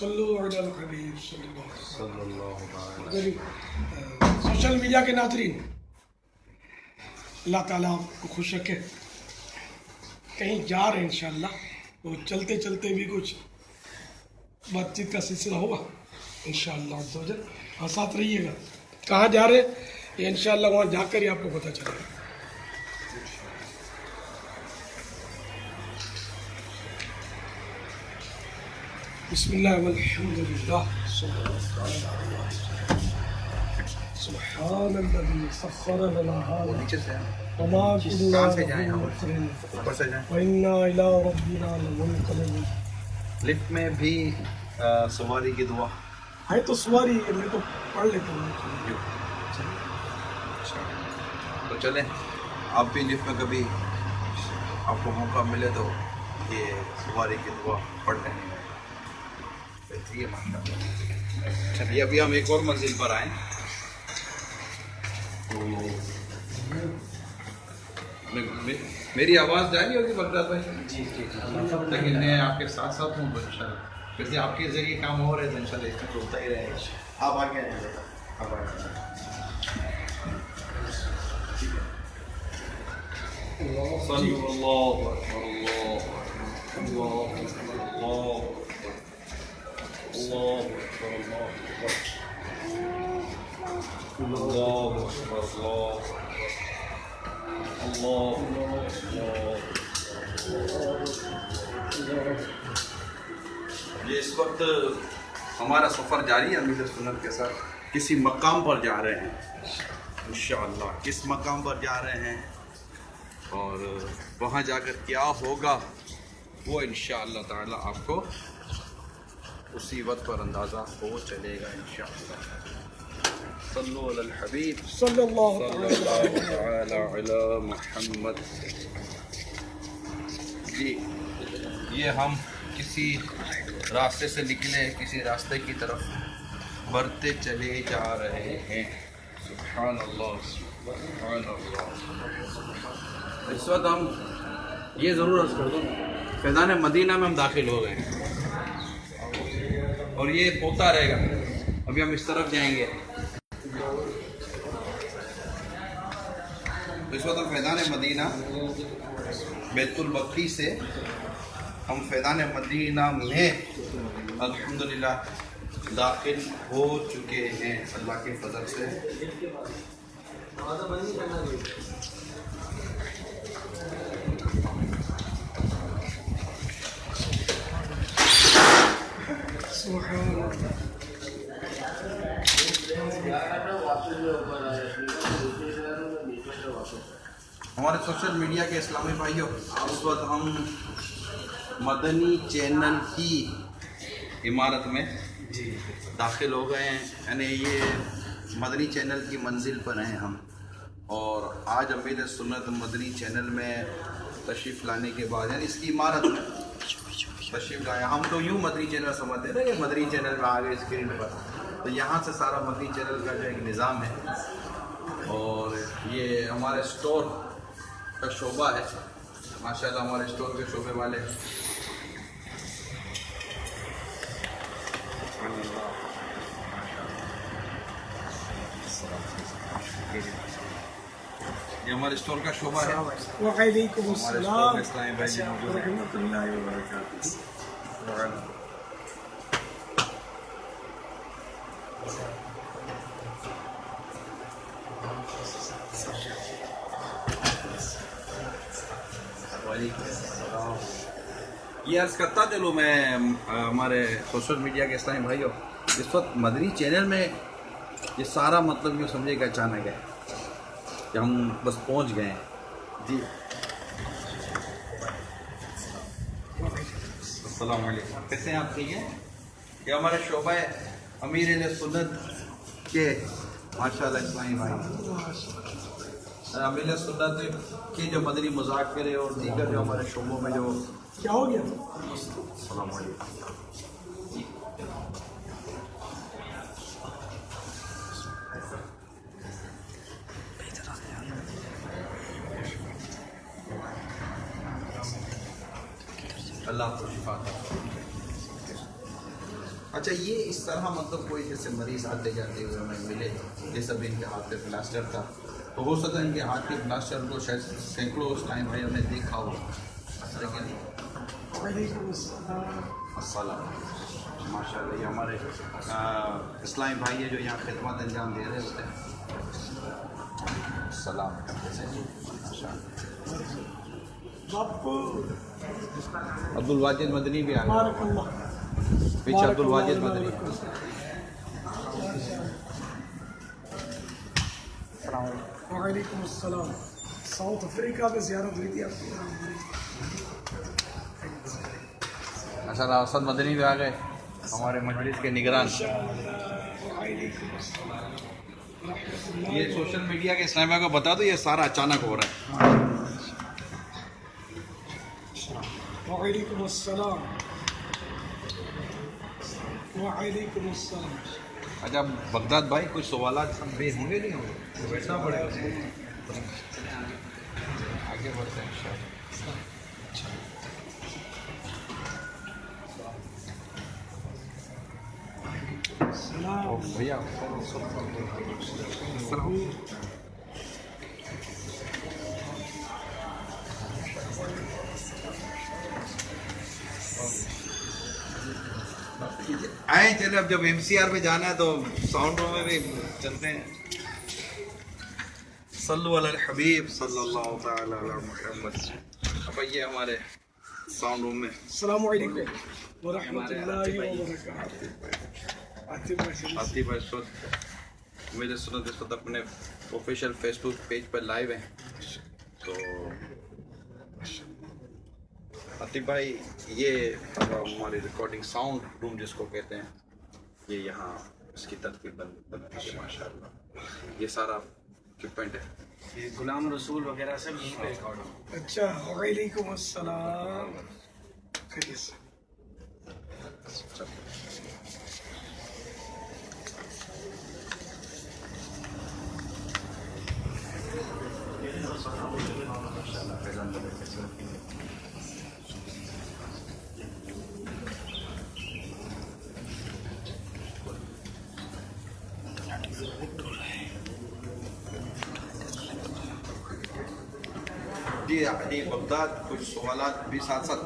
Social media के नाज़रीन, अल्लाह ताला आपको खुश रखे। कहीं जा रहे हैं इंशाअल्लाह, तो चलते चलते भी कुछ बातचीत का सिलसिला होगा इंशाअल्लाह अज़्ज़ा वजल। और साथ रहिएगा। कहाँ जा रहे हैं ये इंशाअल्लाह वहाँ जाकर ही आपको पता चलेगा। बिस्मिल्लाह वल्हम्दुलिल्लाह सुब्हानल्लज़ी सख्खर लना हाज़ा वमा कुन्ना लहू मुक़रिनीन व इन्ना इला रब्बिना लमुनक़लिबून। लिफ्ट में भी सवारी की दुआ है तो सवारी मैं तो पढ़ लेता हूँ। तो चलें, आप भी लिफ्ट में कभी आपको मौका मिले तो ये सवारी की दुआ पढ़ लें। चलिए, अभी हम एक और मंजिल पर आए तो मेरी आवाज़ जा रही होगी बगदाद भाई? जी जी, लेकिन मैं आपके साथ साथ हूँ तो इंशाल्लाह वैसे आपके ज़रिए काम हो रहे थे इंशाल्लाह इसमें तो होता ही रहेगा। आप आगे आइए, आप आगे। ये इस वक्त हमारा सफ़र जारी है अमीर सुन्नत के साथ। किसी मकाम पर जा रहे हैं इंशाअल्लाह। किस मकाम पर जा रहे हैं और वहाँ जाकर क्या होगा वो इंशाअल्लाह ताला आपको उसी वक्त पर अंदाज़ा हो चलेगा इंशाअल्लाह। सल्लु अलल हबीब सल्लल्लाहु अलैहि मुहम्मद। जी, ये हम किसी रास्ते से निकले, किसी रास्ते की तरफ बढ़ते चले जा रहे हैं। सुभान अल्लाह, सुभान अल्लाह। इस वक्त हम ये ज़रूर अर्ज़ कर दूँ, फैज़ान मदीना में हम दाखिल हो गए और ये होता रहेगा। अभी हम इस तरफ जाएंगे। इस वक्त हम फैज़ान मदीना बैतुल बकी से हम फैज़ान मदीना में अल्हम्दुलिल्लाह दाखिल हो चुके हैं अल्लाह के फजल से। हमारे सोशल मीडिया के इस्लामी भाइयों, उस वक्त हम मदनी चैनल की इमारत में दाखिल हो गए हैं। यानी ये मदनी चैनल की मंजिल पर हैं हम। और आज अमीर सुन्नत मदनी चैनल में तशरीफ़ लाने के बाद यानी इसकी इमारत में तशरीफ़ लाए। हम तो यूँ मदनी चैनल समझते हैं ना कि मदनी चैनल में आ गए स्क्रीन पर, तो यहाँ से सारा मदनी चैनल का जो एक निज़ाम है। और ये हमारे स्टोर का शोबा है माशाल्लाह। हमारे स्टोर के शोबे वाले ये हमारे स्टोर का शोबा है। वालेकुम अस्सलाम इस्लामी भाई जी मौजूद हैं। रहमतुल्लाहि व बरकातहू। ये अर्ज़ करता चलो मैं हमारे सोशल मीडिया के इस्लामी भाइयों, इस वक्त मदनी चैनल में ये सारा मतलब यूँ समझे कि अचानक है कि हम बस पहुँच गए हैं। जी, अस्सलाम वालेकुम, कैसे हैं आप? ठीक हैं? ये हमारे शोबा अमीर सुन्नत के माशाल्लाह इस्लामी भाई अमीर सुन्नत की जो मदनी मुज़ाकिरे और दीगर जो हमारे शोबों में जो क्या हो गया? अस्सलाम वालेकुम। अल्लाह को शिफा दे। अच्छा, ये इस तरह मतलब कोई जैसे मरीज आते जाते हुए हमें मिले, जैसे अभी इनके हाथ पे प्लास्टर था, तो हो सकता है इनके हाथ के प्लास्टर को शायद सैकड़ों इस्लामी भाइयों ने देखा हो, लेकिन अस्सलाम माशाल्लाह ये हमारे इस्लामी भाई है जो यहाँ खिदमत अंजाम दे रहे होते हैं। सलाम आपको अब्दुल वाजिद मदनी भी आ गए पीछे, अब्दुल वाजिद मदनी। वालेकुम अस्सलाम। साउथ अफ्रीका में ज़ियारत हुई थी आपकी। अच्छा, असद मदनी भी आ गए हमारे मजलिस के निगरान। ये सोशल मीडिया के इस्लामिया को बता दो, ये सारा अचानक हो रहा है। वालेकुम अस्सलाम। वालेकुम अस्सलाम। अच्छा बगदाद भाई, कुछ सवालात सब भी होंगे नहीं होंगे, तो बैठना पड़ेगा, आगे बढ़ते हैं इंशाअल्लाह। ओ भैया आए चले, अब जब MCR में जाना है तो साउंड रूम में भी चलते हैं। सल्लु अलल हबीब सल्लल्लाहु तआला अला मुहम्मद। अब ये हमारे साउंड रूम में अस्सलाम वालेकुम व रहमतुल्लाहि व बरकातहू। आतिफ भाई मेरे सुनत इस वक्त अपने ऑफिशियल फेसबुक पेज पर लाइव हैं। तो आतिफ भाई, ये हमारी रिकॉर्डिंग साउंड रूम जिसको कहते हैं, ये यहाँ इसकी तरतीब बनती है माशाल्लाह। ये सारा इक्विपमेंट है, ये गुलाम रसूल वगैरह सब यहीं पे रिकॉर्ड हो। अच्छा, वालेकुम अस्सलाम। खैरियत से? जी बगदाद कुछ सवालात भी साथ साथ